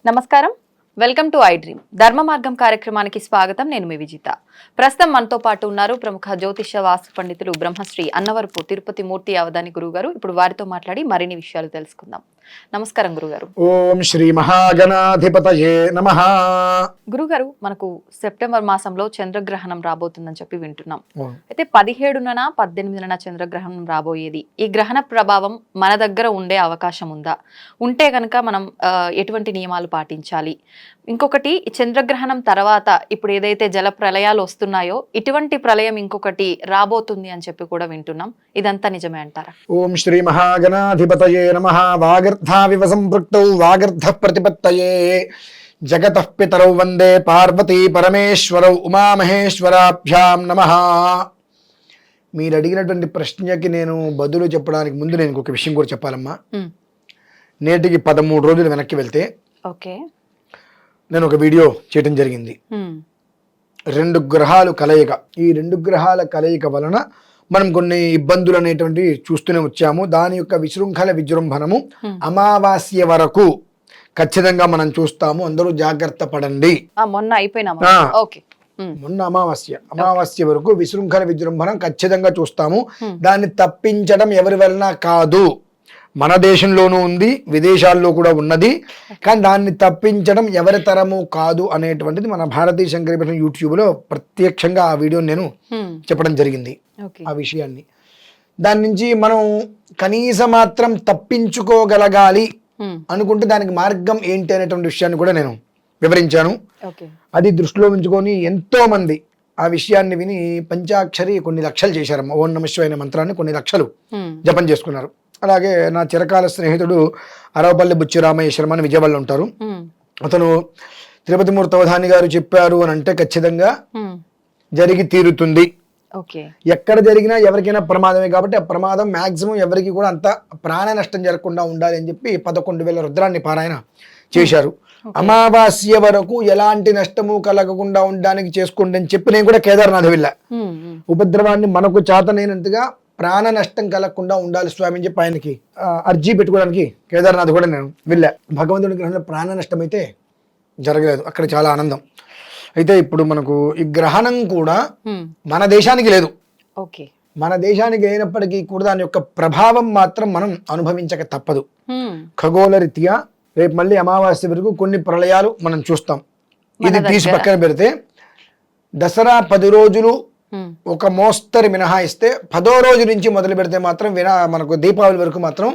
నమస్కారం, welcome to I dream. ధర్మ మార్గం కార్యక్రమానికి స్వాగతం. నేను మీ విజిత. ప్రస్తుతం మనతో పాటు ఉన్నారు ప్రముఖ జ్యోతిష వాస్తు పండితులు బ్రహ్మశ్రీ అన్నవరపు తిరుపతి మూర్తి అవధాని గురుగారు. ఇప్పుడు వారితో మాట్లాడి మరిన్ని విషయాలు తెలుసుకుందాం. నమస్కారం గురుగారు. ఓం శ్రీ మహాగణాధిపతయే నమః. గురుగారు, మనకు సెప్టెంబర్ మాసంలో చంద్రగ్రహణం రాబోతుందని చెప్పి వింటున్నాం. అయితే 17న 18న చంద్రగ్రహణం రాబోయేది. ఈ గ్రహణ ప్రభావం మన దగ్గర ఉండే అవకాశం ఉందా? ఉంటే కనుక మనం ఎటువంటి నియమాలు పాటించాలి? ఇంకొకటి, చంద్రగ్రహణం తర్వాత ఇప్పుడు ఏదైతే జల ప్రళయాలు వస్తున్నాయో ఇటువంటి ప్రళయం ఇంకొకటి రాబోతుంది అని చెప్పి కూడా వింటున్నాం. ఇదంతా నిజమే అంటారా? ఓం శ్రీ మహాగణాధిపతయే నమః. వాగర్ధావివ సంపృక్తౌ వాగర్ధ ప్రతిపత్తయే జగతః పితరౌ వందే పార్వతీ పరమేశ్వరౌ ఉమామహేశ్వరాభ్యాం నమః. మీరు అడిగినటువంటి ప్రశ్నకి నేను బదులు చెప్పడానికి ముందు నేను ఇంకొక విషయం కూడా చెప్పాలమ్మా. నేటికి 13 రోజులు వెనక్కి వెళ్తే ఓకే, నేను ఒక వీడియో చేయడం జరిగింది. 2 గ్రహాలు కలయిక. ఈ 2 గ్రహాల కలయిక వలన మనం కొన్ని ఇబ్బందులు అనేటువంటివి చూస్తూనే వచ్చాము. దాని యొక్క విశృంఖల విజృంభణము అమావాస్య వరకు ఖచ్చితంగా మనం చూస్తాము. అందరూ జాగ్రత్త పడండి. మొన్న అయిపోయినా మొన్న అమావాస్య వరకు విశృంఖల విజృంభణం ఖచ్చితంగా చూస్తాము. దాన్ని తప్పించడం ఎవరి వలన కాదు. మన దేశంలోనూ ఉంది, విదేశాల్లో కూడా ఉన్నది. కానీ దాన్ని తప్పించడం ఎవరి తరము కాదు అనేటువంటిది మన భారతీయ శంకరీపీఠం యూట్యూబ్లో ప్రత్యక్షంగా ఆ వీడియో నేను చెప్పడం జరిగింది. ఆ విషయాన్ని దాని నుంచి మనం కనీస మాత్రం తప్పించుకోగలగాలి అనుకుంటే దానికి మార్గం ఏంటి అనేటువంటి విషయాన్ని కూడా నేను వివరించాను. అది దృష్టిలో ఉంచుకొని ఎంతో మంది ఆ విషయాన్ని విని పంచాక్షరి కొన్ని లక్షలు చేశారమ్మ. ఓం నమః శివాయ అనే మంత్రాన్ని కొన్ని లక్షలు జపం చేసుకున్నారు. అలాగే నా చిరకాల స్నేహితుడు అరవపల్లి బుచ్చిరామయ్య శర్మ అని విజయవాడలో ఉంటారు. అతను తిరుపతి మూర్తి అవధాని గారు చెప్పారు అని అంటే ఖచ్చితంగా జరిగి తీరుతుంది. ఎక్కడ జరిగినా ఎవరికైనా ప్రమాదమే కాబట్టి ఆ ప్రమాదం మాక్సిమం ఎవరికి కూడా అంత ప్రాణ నష్టం జరగకుండా ఉండాలి అని చెప్పి 11,000 రుద్రాన్ని పారాయణ చేశారు. అమావాస్య వరకు ఎలాంటి నష్టము కలగకుండా ఉండడానికి చేసుకోండి అని చెప్పి నేను కూడా కేదార్నాథ్ వెళ్ళా. ఉపద్రవాన్ని మనకు చేతనైనంతగా ప్రాణ నష్టం కలగకుండా ఉండాలి స్వామి అని చెప్పి ఆయనకి అర్జీ పెట్టుకోవడానికి కేదార్నాథ్ కూడా నేను వెళ్ళా. భగవంతుడి గ్రహణంలో ప్రాణ నష్టం అయితే జరగలేదు. అక్కడ చాలా ఆనందం. అయితే ఇప్పుడు మనకు ఈ గ్రహణం కూడా మన దేశానికి లేదు. మన దేశానికి అయినప్పటికీ కూడా దాని యొక్క ప్రభావం మాత్రం మనం అనుభవించక తప్పదు. ఖగోళ రీత్యా రేపు మళ్ళీ అమావాస్య వరకు కొన్ని ప్రళయాలు మనం చూస్తాం. ఇది తీసి పక్కన పెడితే దసరా 10 రోజులు ఒక మోస్తరు మినహాయిస్తే 10వ రోజు నుంచి మొదలు పెడితే మాత్రం మనకు దీపావళి వరకు మాత్రం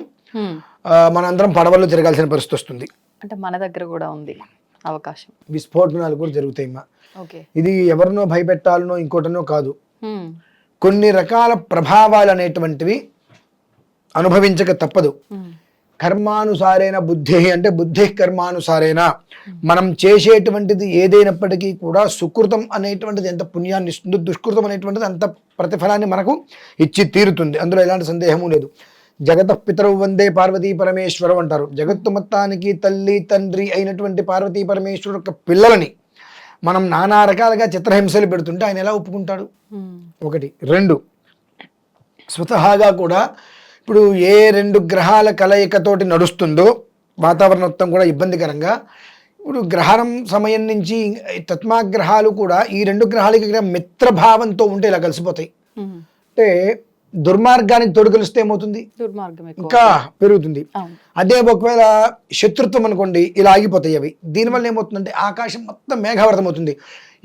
మనందరం పడవల్లో తిరగాల్సిన పరిస్థితి వస్తుంది. అంటే మన దగ్గర కూడా ఉంది అవకాశం. విస్ఫోటనాలు కూడా జరుగుతాయి. ఇది ఎవరినో భయపెట్టాలనో ఇంకోటనో కాదు. కొన్ని రకాల ప్రభావాలు అనేటువంటివి అనుభవించక తప్పదు. కర్మానుసారేణ బుద్ధి అంటే బుద్ధి కర్మానుసారేణ మనం చేసేటువంటిది ఏదైనప్పటికీ కూడా సుకృతం అనేటువంటిది ఎంత పుణ్యాన్ని ఇస్తుందో దుష్కృతం అనేటువంటిది అంత ప్రతిఫలాన్ని మనకు ఇచ్చి తీరుతుంది. అందులో ఎలాంటి సందేహము లేదు. జగతః పితరౌ వందే పార్వతీ పరమేశ్వరం అంటారు. జగత్తు మొత్తానికి తల్లి తండ్రి అయినటువంటి పార్వతీ పరమేశ్వరు యొక్క పిల్లలని మనం నానా రకాలుగా చిత్రహింసలు పెడుతుంటే ఆయన ఎలా ఒప్పుకుంటాడు? 1. 2, స్వతహాగా కూడా ఇప్పుడు ఏ 2 గ్రహాల కలయికతోటి నడుస్తుందో వాతావరణం మొత్తం కూడా ఇబ్బందికరంగా, ఇప్పుడు గ్రహణం సమయం నుంచి తత్మాగ్రహాలు కూడా ఈ 2 గ్రహాలకి మిత్రభావంతో ఉంటే ఇలా కలిసిపోతాయి. అంటే దుర్మార్గానికి తోడు కలిస్తే ఏమవుతుంది? ఇంకా పెరుగుతుంది. అదే ఒకవేళ శత్రుత్వం అనుకోండి, ఇలా ఆగిపోతాయి అవి. దీనివల్ల ఏమవుతుందంటే ఆకాశం మొత్తం మేఘావృతం అవుతుంది.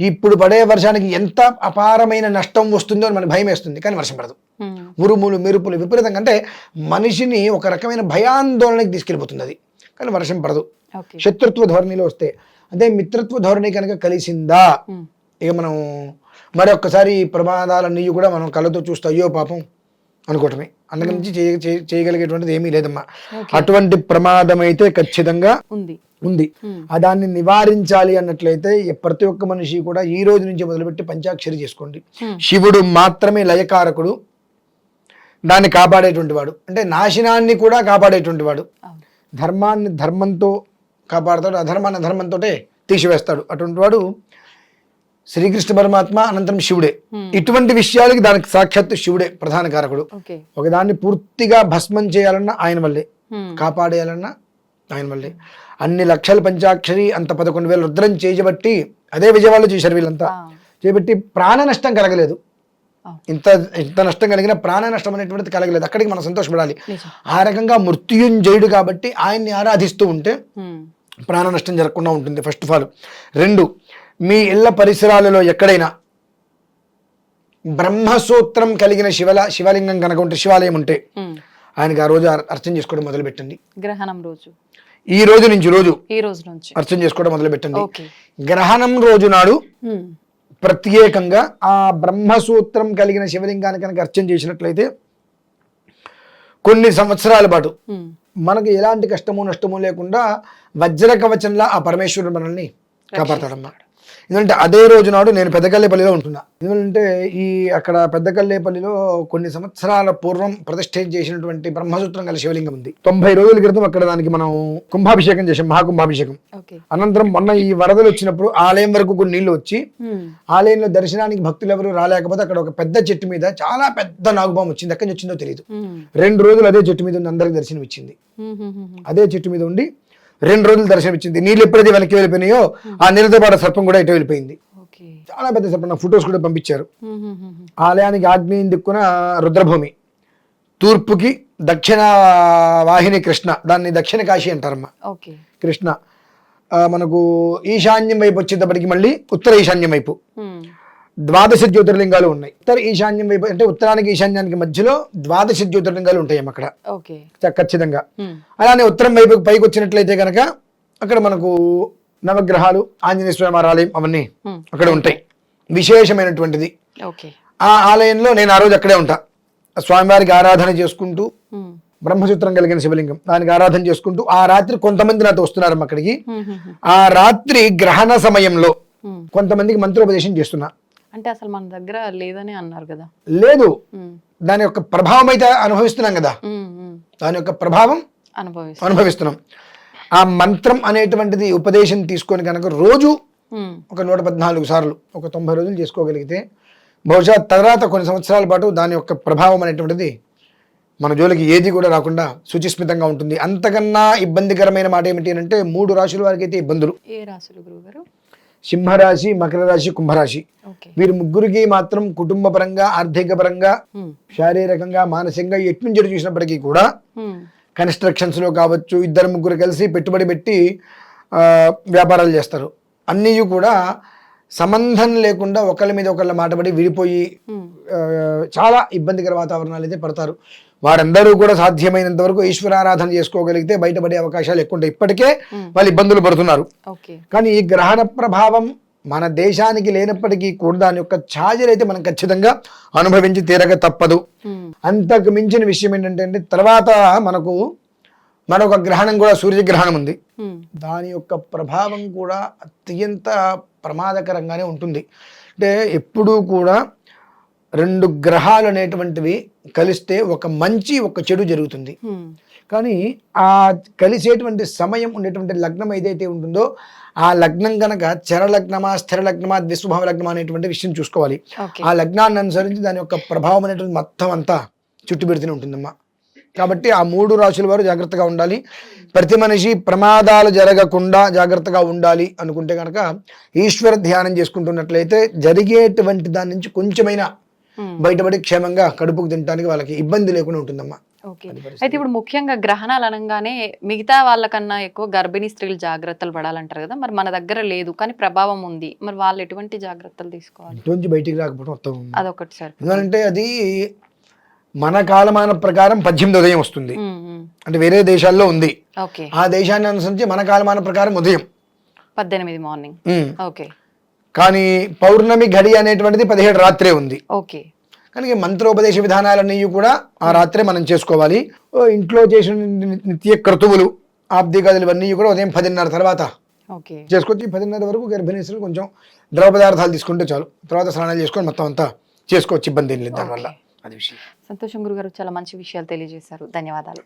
ఇప్పుడు పడే వర్షానికి ఎంత అపారమైన నష్టం వస్తుందో అని మనకు భయం వేస్తుంది, కానీ వర్షం పడదు. ఉరుములు మెరుపులు విపరీతంగా, అంటే మనిషిని ఒక రకమైన భయాందోళనకి తీసుకెళ్ళిపోతుంది అది, కానీ వర్షం పడదు. శత్రుత్వ ధోరణిలో వస్తే. అదే మిత్రత్వ ధోరణి కనుక కలిసిందా, ఇక మనం మరొక్కసారి ప్రమాదాలన్నీ కూడా మనం కళ్ళతో చూస్తే అయ్యో పాపం అనుకోవటమే. అందుకని నుంచి చేయగలిగేటువంటిది ఏమీ లేదమ్మా. అటువంటి ప్రమాదం అయితే ఖచ్చితంగా ఉంది. దాన్ని నివారించాలి అన్నట్లయితే ప్రతి ఒక్క మనిషి కూడా ఈ రోజు నుంచి మొదలుపెట్టి పంచాక్షరి చేసుకోండి. శివుడు మాత్రమే లయకారకుడు, దాన్ని కాపాడేటువంటి వాడు, అంటే నాశనాన్ని కూడా కాపాడేటువంటి వాడు. ధర్మాన్ని ధర్మంతో కాపాడతాడు, అధర్మాన్ని అధర్మంతో తీసివేస్తాడు. అటువంటి వాడు శ్రీకృష్ణ పరమాత్మ, అనంతరం శివుడే. ఇటువంటి విషయాలకి దానికి సాక్షాత్తు శివుడే ప్రధాన కారకుడు. ఒకదాన్ని పూర్తిగా భస్మం చేయాలన్నా ఆయన వల్లే, కాపాడేయాలన్నా ఆయన వల్లే. అన్ని లక్షల పంచాక్షరి అంత 11,000 రుద్రం చేయబట్టి అదే విజయవాడలో చేశారు వీళ్ళంతా. చేయబట్టి ప్రాణ నష్టం కలగలేదు. ఇంత నష్టం కలిగిన ప్రాణ నష్టం అనేటువంటిది కలగలేదు. అక్కడికి మనం సంతోషపడాలి. ఆ రకంగా మృత్యుంజయుడు కాబట్టి ఆయన్ని ఆరాధిస్తూ ఉంటే ప్రాణ నష్టం జరగకుండా ఉంటుంది. First of all. 2, మీ ఇళ్ల పరిసరాలలో ఎక్కడైనా బ్రహ్మసూత్రం కలిగిన శివలింగం కనుక ఉంటే, శివాలయం ఉంటే ఆయనకి ఆ రోజు అర్చన చేసుకోవడం మొదలు పెట్టండి. గ్రహణం రోజు ఈ రోజు నుంచి అర్చన చేసుకోవడం మొదలు పెట్టండి. గ్రహణం రోజు నాడు ప్రత్యేకంగా ఆ బ్రహ్మసూత్రం కలిగిన శివలింగాన్ని కనుక అర్చన చేసినట్లయితే కొన్ని సంవత్సరాల పాటు మనకు ఎలాంటి కష్టము నష్టము లేకుండా వజ్ర కవచంలా ఆ పరమేశ్వరుడు మనల్ని కాపాడతాడమ్మా. ఎందుకంటే అదే రోజు నాడు నేను పెద్దకల్లేపల్లిలో ఉంటున్నా. ఎందుకంటే అక్కడ పెద్దకల్లేపల్లిలో కొన్ని సంవత్సరాల పూర్వం ప్రతిష్ఠ చేసినటువంటి బ్రహ్మసూత్రం గల శివలింగం ఉంది. 90 రోజుల క్రితం అక్కడ దానికి మనం కుంభాభిషేకం చేసాం, మహాకుంభాభిషేకం. అనంతరం మొన్న ఈ వరదలు వచ్చినప్పుడు ఆలయం వరకు కొన్ని నీళ్లు వచ్చి ఆలయంలో దర్శనానికి భక్తులు ఎవరు రాలేకపోతే అక్కడ ఒక పెద్ద చెట్టు మీద చాలా పెద్ద నాగుపాము వచ్చింది. ఎక్కడి నుంచి వచ్చిందో తెలియదు. 2 రోజులు అదే చెట్టు మీద ఉండి అందరికి దర్శనం ఇచ్చింది. అదే చెట్టు మీద ఉండి 2 రోజులు దర్శనం ఇచ్చింది. నీళ్ళు ఎప్పుడైతే వెనక్కి వెళ్ళిపోయినాయో ఆ నీళ్ళతో పాటు సర్పం కూడా ఇటు వెళ్ళిపోయింది. చాలా పెద్ద సర్పం. నాకు ఫొటోస్ కూడా పంపించారు. ఆలయానికి ఆగ్నేయం దిక్కున రుద్రభూమి, తూర్పుకి దక్షిణ వాహిని కృష్ణ, దాన్ని దక్షిణ కాశీ అంటారమ్మా. కృష్ణ మనకు ఈశాన్యం వైపు వచ్చేటప్పటికి మళ్ళీ ఉత్తర ఈశాన్యం వైపు 12 జ్యోతిర్లింగాలు ఉన్నాయి. ఉత్తర ఈశాన్యం వైపు అంటే ఉత్తరానికి ఈశాన్యానికి మధ్యలో 12 జ్యోతిర్లింగాలు ఉంటాయి అక్కడ ఖచ్చితంగా. అలానే ఉత్తరం వైపు పైకి వచ్చినట్లయితే కనుక అక్కడ మనకు నవగ్రహాలు, ఆంజనేయ స్వామి ఆలయం అవన్నీ అక్కడ ఉంటాయి. విశేషమైనటువంటిది ఆ ఆలయంలో నేను ఆ రోజు అక్కడే ఉంటా. స్వామివారికి ఆరాధన చేసుకుంటూ బ్రహ్మసూత్రం కలిగిన శివలింగం దానికి ఆరాధన చేసుకుంటూ ఆ రాత్రి కొంతమంది నాతో వస్తున్నారు అక్కడికి. ఆ రాత్రి గ్రహణ సమయంలో కొంతమందికి మంత్రోపదేశం చేస్తున్నా. అంటే అసలు మన దగ్గర లేదని అన్నారు కదా. లేదు, దాని యొక్క ప్రభావం అయితే అనుభవిస్తున్నాం కదా. దాని యొక్క ప్రభావం అనుభవిస్తున్నాం. ఆ మంత్రం అనేటువంటిది ఉపదేశం తీసుకొని కనుక రోజు ఒక 114 సార్లు ఒక 90 రోజులు చేసుకోగలిగితే బహుశా తర్వాత కొన్ని సంవత్సరాల పాటు దాని యొక్క ప్రభావం అనేటువంటిది మన జోలికి ఏది కూడా రాకుండా శుచిస్మితంగా ఉంటుంది. అంతకన్నా ఇబ్బందికరమైన మాట ఏమిటి అంటే 3 రాశుల వారికి అయితే ఇబ్బందులు. ఏ రాశులు గురుగారు? సింహరాశి, మకర రాశి, కుంభరాశి. వీరు ముగ్గురికి మాత్రం కుటుంబ పరంగా, ఆర్థిక పరంగా, శారీరకంగా, మానసికంగా ఎట్నుంచి చూసినప్పటికీ కూడా కన్స్ట్రక్షన్స్ లో కావచ్చు, 2-3 కలిసి పెట్టుబడి పెట్టి వ్యాపారాలు చేస్తారు. అన్నీ కూడా సంబంధం లేకుండా ఒకళ్ళ మీద ఒకళ్ళ మాటపడి విడిపోయి చాలా ఇబ్బందికర వాతావరణాలు అయితే పడతారు. వారందరూ కూడా సాధ్యమైనంత వరకు ఈశ్వరారాధన చేసుకోగలిగితే బయటపడే అవకాశాలు ఎక్కువ ఉంటాయి. ఇప్పటికే వాళ్ళు ఇబ్బందులు పడుతున్నారు. కానీ ఈ గ్రహణ ప్రభావం మన దేశానికి లేనప్పటికీ కూడా దాని యొక్క ఛార్జీలు అయితే మనం ఖచ్చితంగా అనుభవించి తీరక తప్పదు. అంతకు మించిన విషయం ఏంటంటే తర్వాత మరొక గ్రహణం కూడా సూర్యగ్రహణం ఉంది. దాని యొక్క ప్రభావం కూడా అత్యంత ప్రమాదకరంగానే ఉంటుంది. అంటే ఎప్పుడూ కూడా 2 గ్రహాలు అనేటువంటివి కలిస్తే ఒక మంచి ఒక చెడు జరుగుతుంది. కానీ ఆ కలిసేటువంటి సమయం ఉండేటువంటి లగ్నం ఏదైతే ఉంటుందో ఆ లగ్నం కనుక చరలగ్నమా, స్థిర లగ్నమా, ద్విస్వభావ లగ్నమా అనేటువంటి విషయం చూసుకోవాలి. ఆ లగ్నాన్ని అనుసరించి దాని యొక్క ప్రభావం అనేటువంటి మొత్తం అంతా చుట్టుపెడుతూనే ఉంటుందమ్మా. కాబట్టి ఆ 3 రాశుల వారు జాగ్రత్తగా ఉండాలి. ప్రతి మనిషి ప్రమాదాలు జరగకుండా జాగ్రత్తగా ఉండాలి అనుకుంటే కనుక ఈశ్వర ధ్యానం చేసుకుంటున్నట్లయితే జరిగేటువంటి దాని నుంచి కొంచెమైనా బయటపడి క్షేమంగా కడుపుకు తినడానికి వాళ్ళకి ఇబ్బంది లేకుండా ఉంటుందమ్మా. అయితే ఇప్పుడు ముఖ్యంగా గ్రహణాలు అనగానే మిగతా వాళ్ళకన్నా ఎక్కువ గర్భిణీ స్త్రీలు జాగ్రత్తలు పడాలంటారు కదా. మరి మన దగ్గర లేదు కానీ ప్రభావం ఉంది, మరి వాళ్ళు ఎటువంటి జాగ్రత్తలు తీసుకోవాలి? నుంచి బయటికి రాకపోవడం అదొకటి సార్. ఎందుకంటే అది మన కాలమాన ప్రకారం 18 ఉదయం వస్తుంది. అంటే వేరే దేశాల్లో ఉంది. ఆ దేశాన్ని అనుసరించి మన కాలమాన ప్రకారం ఉదయం 18 మార్నింగ్. కానీ పౌర్ణమి గడి అనేటువంటిది 17 రాత్రే ఉంది. కానీ మంత్రోపదేశ విధానాలన్నీ కూడా ఆ రాత్రే మనం చేసుకోవాలి. ఇంట్లో చేసిన నిత్య క్రతువులు, ఆబ్దిగాదులు ఇవన్నీ కూడా ఉదయం 10:30 తర్వాత చేసుకోవచ్చు. 10:30 వరకు గర్భిణీ స్త్రీలు కొంచెం ద్రవ పదార్థాలు తీసుకుంటే చాలు. తర్వాత స్నానాలు చేసుకొని మొత్తం అంతా చేసుకోవచ్చు, ఇబ్బంది ఏం లేదు దానివల్ల. అది విషయం. సంతోషం గురుగారు, చాలా మంచి విషయాలు తెలియజేశారు. ధన్యవాదాలు.